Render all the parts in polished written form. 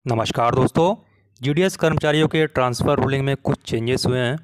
नमस्कार दोस्तों। जीडीएस कर्मचारियों के ट्रांसफ़र रूलिंग में कुछ चेंजेस हुए हैं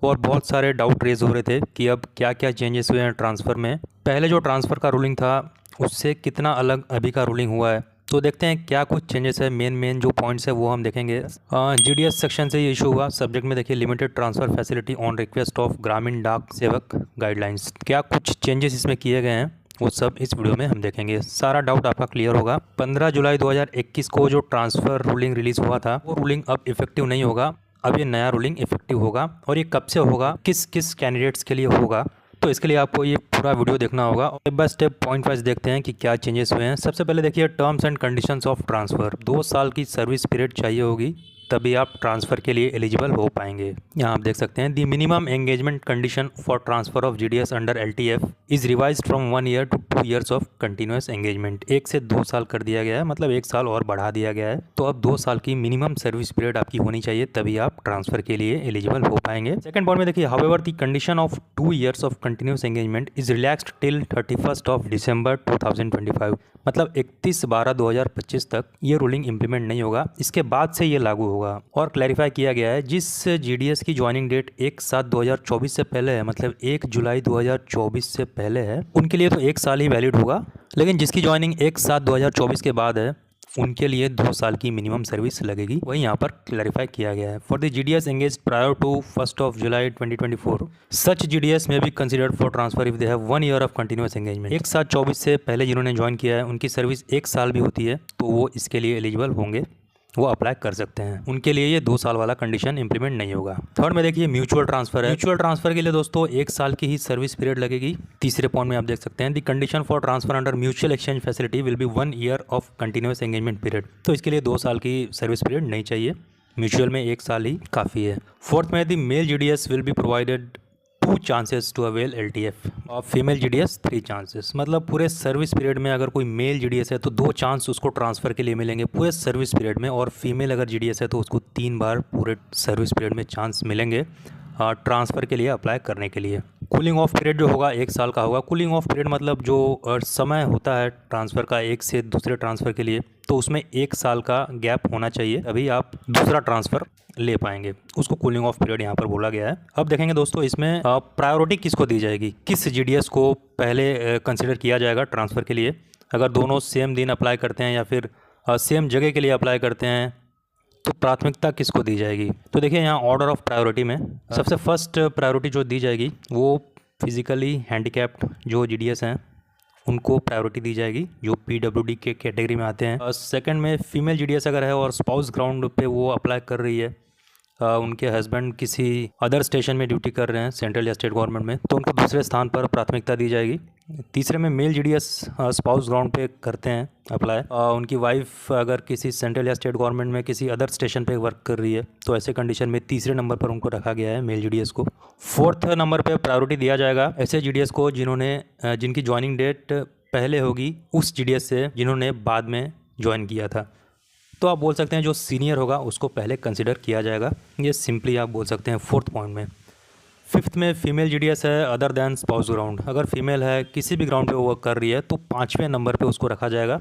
और बहुत सारे डाउट रेज हो रहे थे कि अब क्या क्या चेंजेस हुए हैं ट्रांसफ़र में। पहले जो ट्रांसफ़र का रूलिंग था उससे कितना अलग अभी का रूलिंग हुआ है, तो देखते हैं क्या कुछ चेंजेस है। मेन जो पॉइंट्स है वो हम देखेंगे। जीडीएस सेक्शन से ये इशू हुआ। सब्जेक्ट में देखिए, limited transfer facility on request of ग्रामीण डाक सेवक गाइडलाइंस। क्या कुछ चेंजेस इसमें किए गए हैं वो सब इस वीडियो में हम देखेंगे। सारा डाउट आपका क्लियर होगा। 15 जुलाई 2021 को जो ट्रांसफ़र रूलिंग रिलीज़ हुआ था वो रूलिंग अब इफेक्टिव नहीं होगा। अब ये नया रूलिंग इफेक्टिव होगा और ये कब से होगा, किस किस कैंडिडेट्स के लिए होगा, तो इसके लिए आपको ये पूरा वीडियो देखना होगा। Step by step point wise देखते हैं कि क्या चेंजेस हुए हैं। सबसे पहले देखिए, terms and conditions of transfer. 2 साल की सर्विस पीरियड चाहिए होगी तभी आप ट्रांसफ़र के लिए एलिजिबल हो पाएंगे। यहाँ आप देख सकते हैं, the minimum engagement condition for transfer of GDS under LTF is revised from 1 year to 2 years of continuous engagement. 1 से 2 साल कर दिया गया है, मतलब 1 साल और बढ़ा दिया गया है। तो अब 2 साल की मिनिमम सर्विस पीरियड आपकी होनी चाहिए तभी आप ट्रांसफ़र के लिए एलिजिबल हो पाएंगे। सेकंड पॉइंट में देखिए, however the condition of 2 years of continuous engagement is relaxed till 31 of December 2025। मतलब 31/12/2025 तक ये रूलिंग इंप्लीमेंट नहीं होगा, इसके बाद से ये लागू होगा। और क्लैरिफाई किया गया है, जिस जीडीएस की ज्वाइनिंग डेट 1/7/2024 से पहले है, मतलब 1 जुलाई 2024 से पहले है, उनके लिए तो 1 साल ही वैलिड होगा। लेकिन जिसकी ज्वाइनिंग 1/7/2024 के बाद है उनके लिए 2 साल की मिनिमम सर्विस लगेगी। वही यहाँ पर क्लैरिफाई किया गया है। For the GDS engage prior to 1 July 2024 such GDS may be considered for transfer if they have 1 year of continuous engagement. 1/7/24 से पहले जिन्होंने ज्वाइन किया है उनकी सर्विस 1 साल भी होती है तो वो इसके लिए एलिजिबल होंगे, वो अप्लाई कर सकते हैं। उनके लिए ये 2 साल वाला कंडीशन इंप्लीमेंट नहीं होगा। थर्ड में देखिए, म्यूचुअल ट्रांसफर है। म्यूचुअल ट्रांसफर के लिए दोस्तों 1 साल की ही सर्विस पीरियड लगेगी। तीसरे पॉइंट में आप देख सकते हैं, the condition for transfer under mutual exchange facility will be 1 year of continuous engagement period. तो इसके लिए 2 साल की सर्विस पीरियड नहीं चाहिए, म्यूचुअल में 1 साल ही काफ़ी है। फोर्थ में, the male GDS will be provided 2 chances to avail LTF और फीमेल जीडीएस 3 चांसेस। मतलब पूरे सर्विस पीरियड में अगर कोई मेल जीडीएस है तो 2 चांस उसको ट्रांसफ़र के लिए मिलेंगे पूरे सर्विस पीरियड में, और फीमेल अगर जीडीएस है तो उसको 3 बार पूरे सर्विस पीरियड में चांस मिलेंगे ट्रांसफ़र के लिए अप्लाई करने के लिए। कूलिंग ऑफ पीरियड जो होगा 1 साल का होगा। कूलिंग ऑफ पीरियड मतलब जो समय होता है ट्रांसफ़र का एक से दूसरे ट्रांसफ़र के लिए, तो उसमें 1 साल का गैप होना चाहिए तभी आप दूसरा ट्रांसफ़र ले पाएंगे। उसको कूलिंग ऑफ पीरियड यहाँ पर बोला गया है। अब देखेंगे दोस्तों, इसमें प्रायोरिटी किसको दी जाएगी, किस जीडीएस को पहले कंसिडर किया जाएगा ट्रांसफ़र के लिए। अगर दोनों सेम दिन अप्लाई करते हैं या फिर सेम जगह के लिए अप्लाई करते हैं तो प्राथमिकता किसको दी जाएगी। तो देखिए, यहाँ ऑर्डर ऑफ प्रायोरिटी में सबसे फर्स्ट प्रायोरिटी जो दी जाएगी वो फिज़िकली हैंडीकैप्ड जो जीडीएस हैं उनको प्रायोरिटी दी जाएगी, जो पीडब्ल्यूडी के कैटेगरी में आते हैं। सेकंड में फीमेल जीडीएस अगर है और स्पाउस ग्राउंड पे वो अप्लाई कर रही है, उनके हस्बैंड किसी अदर स्टेशन में ड्यूटी कर रहे हैं सेंट्रल या स्टेट गवर्नमेंट में, तो उनको दूसरे स्थान पर प्राथमिकता दी जाएगी। तीसरे में मेल जीडीएस स्पाउस ग्राउंड पे करते हैं अप्लाई, उनकी वाइफ अगर किसी सेंट्रल या स्टेट गवर्नमेंट में किसी अदर स्टेशन पे वर्क कर रही है तो ऐसे कंडीशन में तीसरे नंबर पर उनको रखा गया है मेल जीडीएस को। फोर्थ नंबर पे प्रायोरिटी दिया जाएगा ऐसे जीडीएस को जिनकी ज्वाइनिंग डेट पहले होगी उस जीडीएस से जिन्होंने बाद में ज्वाइन किया था। तो आप बोल सकते हैं जो सीनियर होगा उसको पहले कंसिडर किया जाएगा, ये सिंपली आप बोल सकते हैं फोर्थ पॉइंट में। फिफ्थ में फीमेल जीडीएस है अदर दैन स्पाउस ग्राउंड। अगर फीमेल है किसी भी ग्राउंड पे वो वर्क कर रही है तो 5वें नंबर पे उसको रखा जाएगा।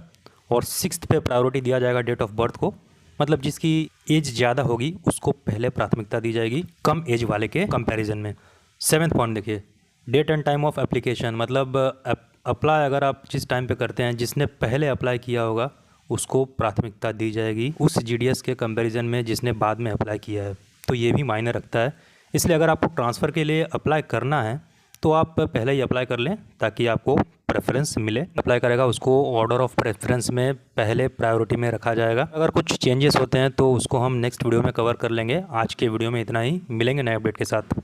और सिक्स्थ पे प्रायोरिटी दिया जाएगा डेट ऑफ बर्थ को, मतलब जिसकी एज ज़्यादा होगी उसको पहले प्राथमिकता दी जाएगी कम एज वाले के कंपैरिजन में। सेवन्थ पॉइंट देखिए, date and time of application, मतलब अप्लाई अगर आप जिस टाइम पे करते हैं जिसने पहले अप्लाई किया होगा उसको प्राथमिकता दी जाएगी उस जीडीएस के कंपैरिजन में जिसने बाद में अप्लाई किया है। तो ये भी मायने रखता है। इसलिए अगर आपको ट्रांसफ़र के लिए अप्लाई करना है तो आप पहले ही अप्लाई कर लें ताकि आपको प्रेफरेंस मिले। अप्लाई करेगा उसको ऑर्डर ऑफ प्रेफरेंस में पहले प्रायोरिटी में रखा जाएगा। अगर कुछ चेंजेस होते हैं तो उसको हम नेक्स्ट वीडियो में कवर कर लेंगे। आज के वीडियो में इतना ही, मिलेंगे नए अपडेट के साथ।